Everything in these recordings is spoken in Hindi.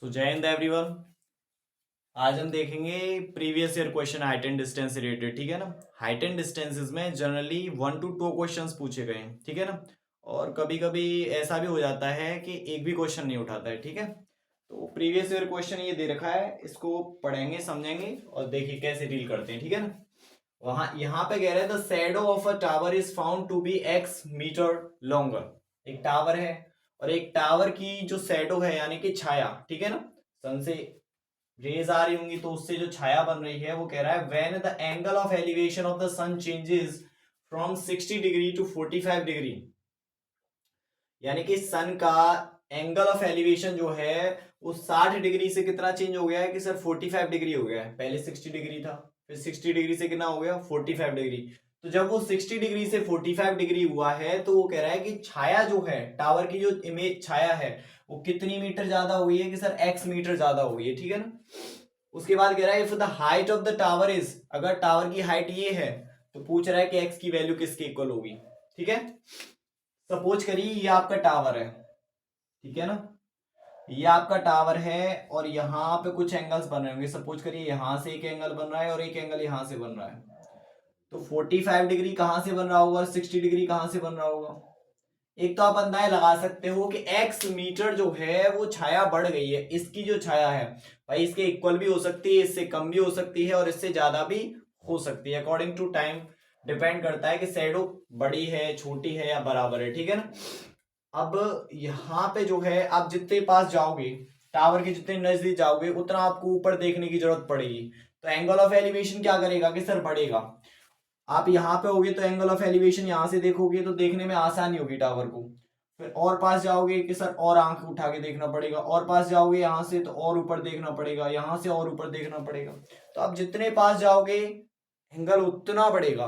सो जय हिंद एवरीवन। आज हम देखेंगे previous year question height and distance से रिलेटेड। ठीक है ना। हाइट एंड डिस्टेंसेस में जनरली 1 to 2 क्वेश्चंस पूछे गए हैं। ठीक है ना। और कभी कभी ऐसा भी हो जाता है कि एक भी क्वेश्चन नहीं उठाता है। ठीक है। तो प्रीवियस ईयर क्वेश्चन ये दे रखा है, इसको पढ़ेंगे समझेंगे और देखिए कैसे डील करते हैं। ठीक है ना। वहां यहाँ पे कह रहे हैं the shadow of a tower is found to be X metre longer. एक टावर है और एक टावर की जो शैडो है यानी कि छाया, ठीक है ना, सन से रेज आ रही होंगी तो उससे जो छाया बन रही है वो कह रहा है when the angle of elevation of the sun changes from 60 degree to 45 degree, यानी कि सन का एंगल ऑफ एलिवेशन जो है वो 60 डिग्री से कितना चेंज हो गया है कि सर 45 डिग्री हो गया है। पहले 60 डिग्री था, फिर 60 डिग्री से कितना हो गया 45 डिग्री। तो जब वो 60 डिग्री से 45 डिग्री हुआ है तो वो कह रहा है कि छाया जो है, टावर की जो इमेज छाया है वो कितनी मीटर ज्यादा हुई है कि सर एक्स मीटर ज्यादा हुई है। ठीक है ना। उसके बाद कह रहा है if the height of the tower is, अगर टावर की हाइट ये है तो पूछ रहा है कि एक्स की वैल्यू किसके इक्वल होगी। ठीक है। सपोज करिए ये आपका टावर है, ठीक है ना। ये आपका टावर है और यहाँ पे कुछ एंगल्स बन रहे होंगे। सपोज करिए यहां से एक एंगल बन रहा है और एक एंगल यहां से बन रहा है। तो 45 डिग्री कहां से बन रहा होगा और 60 डिग्री कहां से बन रहा होगा। एक तो आप अंदाजा लगा सकते हो कि एक्स मीटर जो है वो छाया बढ़ गई है। इसकी जो छाया है भाई इसके इक्वल भी हो सकती है, इससे कम भी हो सकती है और इससे ज्यादा भी हो सकती है। अकॉर्डिंग टू टाइम डिपेंड करता है कि शैडो बड़ी है, छोटी है या बराबर है। ठीक है ना। अब यहाँ पे जो है आप जितने पास जाओगे, टावर के जितने नजदीक जाओगे उतना आपको ऊपर देखने की जरूरत पड़ेगी। तो एंगल ऑफ एलिवेशन क्या करेगा कि सर बढ़ेगा। आप यहाँ पे होगे तो एंगल ऑफ एलिवेशन यहाँ से देखोगे तो देखने में आसानी होगी टावर को। फिर और पास जाओगे कि सर और आंख उठा के देखना पड़ेगा, और पास जाओगे यहाँ से तो और ऊपर देखना पड़ेगा, यहाँ से और ऊपर देखना पड़ेगा। तो आप जितने पास जाओगे एंगल उतना बढ़ेगा।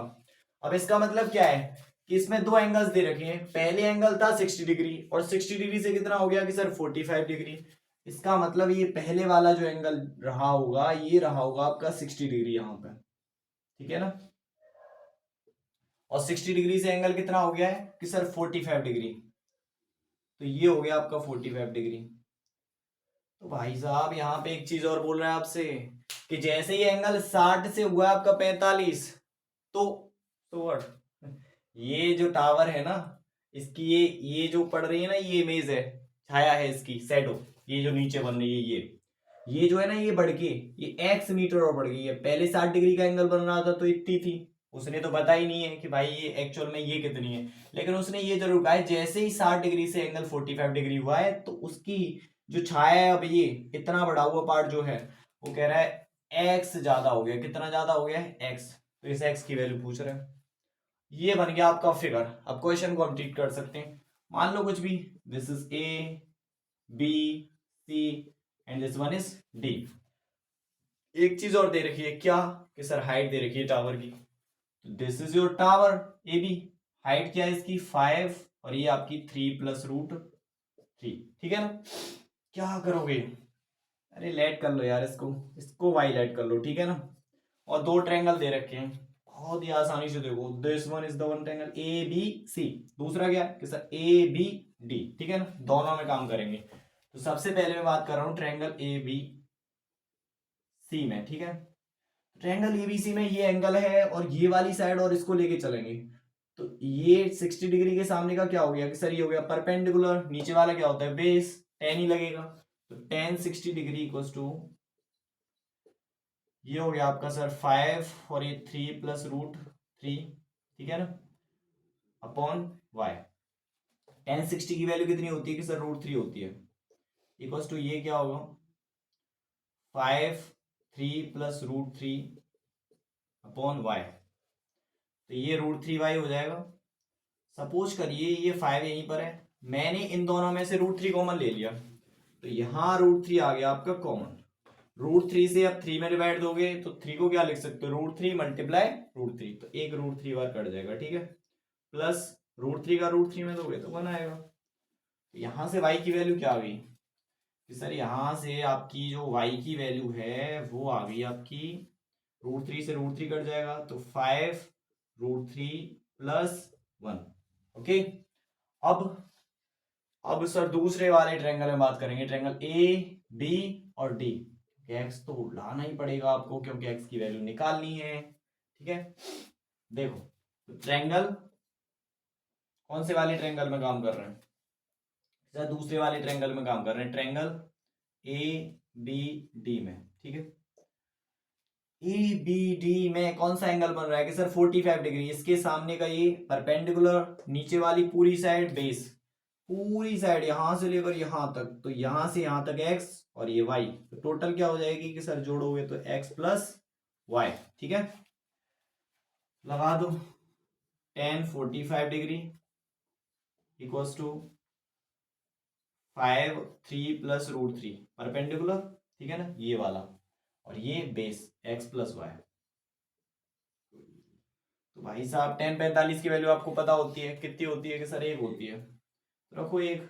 अब इसका मतलब क्या है कि इसमें दो एंगल्स दे रखे हैं। पहले एंगल था 60 डिग्री और 60 डिग्री से कितना हो गया कि सर 45 डिग्री। इसका मतलब ये पहले वाला जो एंगल रहा होगा ये रहा होगा आपका 60 डिग्री यहाँ पे। ठीक है ना। और 60 डिग्री से एंगल कितना हो गया है कि सर 45 डिग्री। तो ये हो गया आपका 45 डिग्री। तो भाई साहब यहाँ पे एक चीज और बोल रहा है आपसे कि जैसे ही एंगल 60 से हुआ आपका 45, तो व्हाट, ये जो टावर है ना इसकी ये जो पड़ रही है ना, ये इमेज है, छाया है इसकी शैडो, ये जो नीचे बन रही है ये जो है ना ये बढ़ के ये एक्स मीटर और बढ़ गई है। पहले 60 डिग्री का एंगल बन रहा था तो इतनी थी, उसने तो पता ही नहीं है कि भाई ये एक्चुअल में ये कितनी है। लेकिन उसने ये जरूर कहा है जैसे ही 60 डिग्री से एंगल 45 डिग्री हुआ है तो उसकी जो छाया है अब ये इतना बढ़ा हुआ पार्ट जो है वो कह रहा है एक्स ज्यादा हो गया। कितना ज्यादा हो गया है एक्स। तो इस एक्स की वैल्यू पूछ रहे हैं। ये बन गया आपका फिगर। अब क्वेश्चन को हम ट्रीट कर सकते हैं। मान लो कुछ भी, this is A B C and this one is D. एक चीज और दे रखी है क्या कि सर हाइट दे रखी है टावर की। तो this is your tower A B. Height क्या है इसकी 5 और ये आपकी 3 + √3। ठीक है ना। क्या करोगे, अरे लेट कर लो यार, इसको इसको वाई लेट कर लो। ठीक है ना। और दो ट्रायंगल दे रखे हैं, बहुत ही आसानी से देखो। This one is the one triangle A B C. दूसरा क्या है कि सर ए बी डी। ठीक है ना। दोनों में काम करेंगे। तो सबसे पहले मैं बात कर रहा हूं ट्रायंगल ए बी सी में। ठीक है। ट्रायंगल एबीसी में ये एंगल है और ये वाली साइड और इसको लेके चलेंगे। तो ये 60 डिग्री के सामने का क्या हो गया कि सर ये हो गया परपेंडिकुलर। नीचे वाला क्या होता है बेस, टेन ही लगेगा। तो टेन 60 डिग्री इक्वल्स टू ये हो गया आपका सर 5 और ये 3 + √3। ठीक है ना, अपॉन वाई। टेन 60 की वैल्यू कितनी होती है कि सर √3 होती है। इक्वल्स टू ये क्या होगा 5 3 + √3 अपॉन वाई। तो ये √3y हो जाएगा। सपोज करिए ये 5 यहीं पर है, मैंने इन दोनों में से √3 कॉमन ले लिया तो यहां √3 आ गया आपका कॉमन। √3 से अब 3 में डिवाइड दोगे तो 3 को क्या लिख सकते हो √3 मल्टीप्लाई √3। तो एक √3 बार कट जाएगा। ठीक है। प्लस √3 का √3 में दोगे तो 1 आएगा। तो यहां से y की वैल्यू क्या आ गई कि सर यहां से आपकी जो y की वैल्यू है वो आ गई आपकी √3 से √3 कट जाएगा तो 5 √3 + 1। ओके। अब अब सर दूसरे वाले ट्रायंगल में बात करेंगे, ट्रायंगल ए बी और डी। एक्स तो लाना ही पड़ेगा आपको क्योंकि एक्स की वैल्यू निकालनी है, ठीक है। देखो ट्रायंगल कौन से वाले ट्रायंगल में काम कर रहे हैं, सर दूसरे वाले ट्रायंगल में काम कर रहे हैं, ट्रायंगल ए बी डी में, ठीक है। ए बी डी में कौन सा एंगल बन रहा है कि सर 45 डिग्री, इसके सामने का ये परपेंडिकुलर, नीचे वाली पूरी साइड बेस, पूरी साइड यहां से लेकर यहां तक, तो यहां से यहां तक एक्स और ये वाई, तो टोटल क्या हो जाएगी कि सर जोड़ोगे तो एक्स प्लस वाई, ठीक है। लगा दो tan 45 degree equals to 5 3 plus root 3 perpendicular, ठीक है ना, ये वाला, और ये बेस एक्स प्लस वाई। तो भाई साहब tan 45 की वैल्यू आपको पता होती है, कितनी होती है कि सर एक होती है, तो रखो एक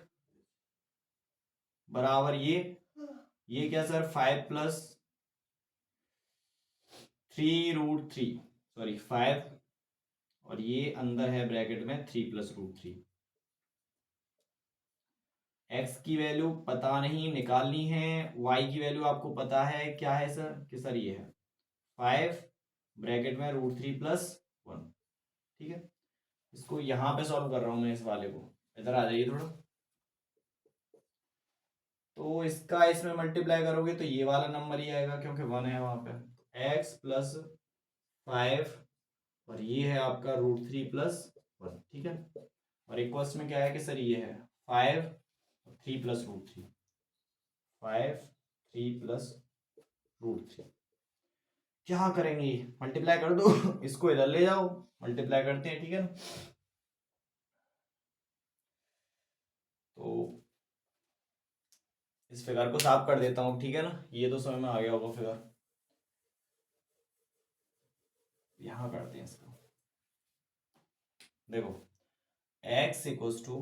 बराबर ये क्या सर 5 प्लस 3 रूट 3, सॉरी 5, और ये अंदर है ब्रैकेट में 3 प्लस रूट 3। एक्स की वैल्यू पता नहीं, निकालनी है। वाई की वैल्यू आपको पता है क्या है सर कि सर ये है 5 ब्रैकेट में रूट 3 प्लस 1, ठीक है। इसको यहां पे सॉल्व कर रहा हूं मैं, इस वाले को, इधर आ जाइए थोड़ा। तो इसका इसमें मल्टीप्लाई करोगे तो ये वाला नंबर ही आएगा क्योंकि 1 है वहां पे, एक्स प्लस 5, और ये है आपका रूट 3 प्लस 1, ठीक है। और इक्वल्स में क्या है कि सर ये है 5 3 प्लस रूट 3, 5 3 प्लस रूट 3। क्या करेंगे, मल्टीप्लाई कर दो इसको इधर ले जाओ, मल्टीप्लाई करते हैं, ठीक है ना। तो इस फिगर को साफ कर देता हूँ, ठीक है ना, ये तो समझ में आ गया होगा फिगर। यहां करते हैं इसको, देखो x इक्वल्स टू,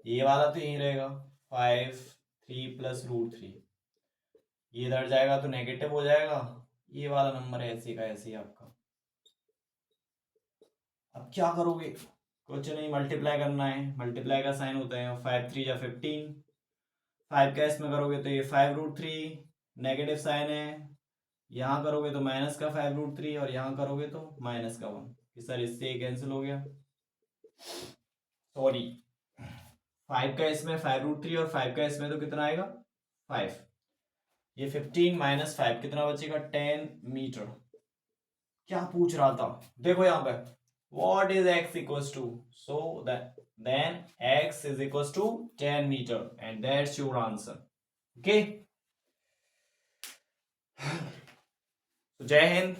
ये वाला तो यही रहेगा 5 3 प्लस रूट 3, ये इधर जाएगा तो नेगेटिव हो जाएगा, ये वाला नंबर ऐसे का ऐसे ही आपका। अब क्या करोगे, कुछ नहीं, मल्टीप्लाई करना है, मल्टीप्लाई का साइन होता है 5 3 या 15, 5 का इसमें करोगे तो ये 5 रूट 3, नेगेटिव साइन है, यहाँ करोगे तो माइनस का 5 रूट 3, और यहाँ करोगे तो माइनस का 1, सर इससे कैंसिल हो गया, सॉरी 5 का इसमें 5 रूट 3 और 5 का इसमें तो कितना आएगा 5, ये 15 माइनस 5 कितना बचेगा 10 मीटर। क्या पूछ रहा था, देखो यहाँ पे what is x equals to, so that then x is equals to 10 meter and that's your answer, okay। तो जय हिंद।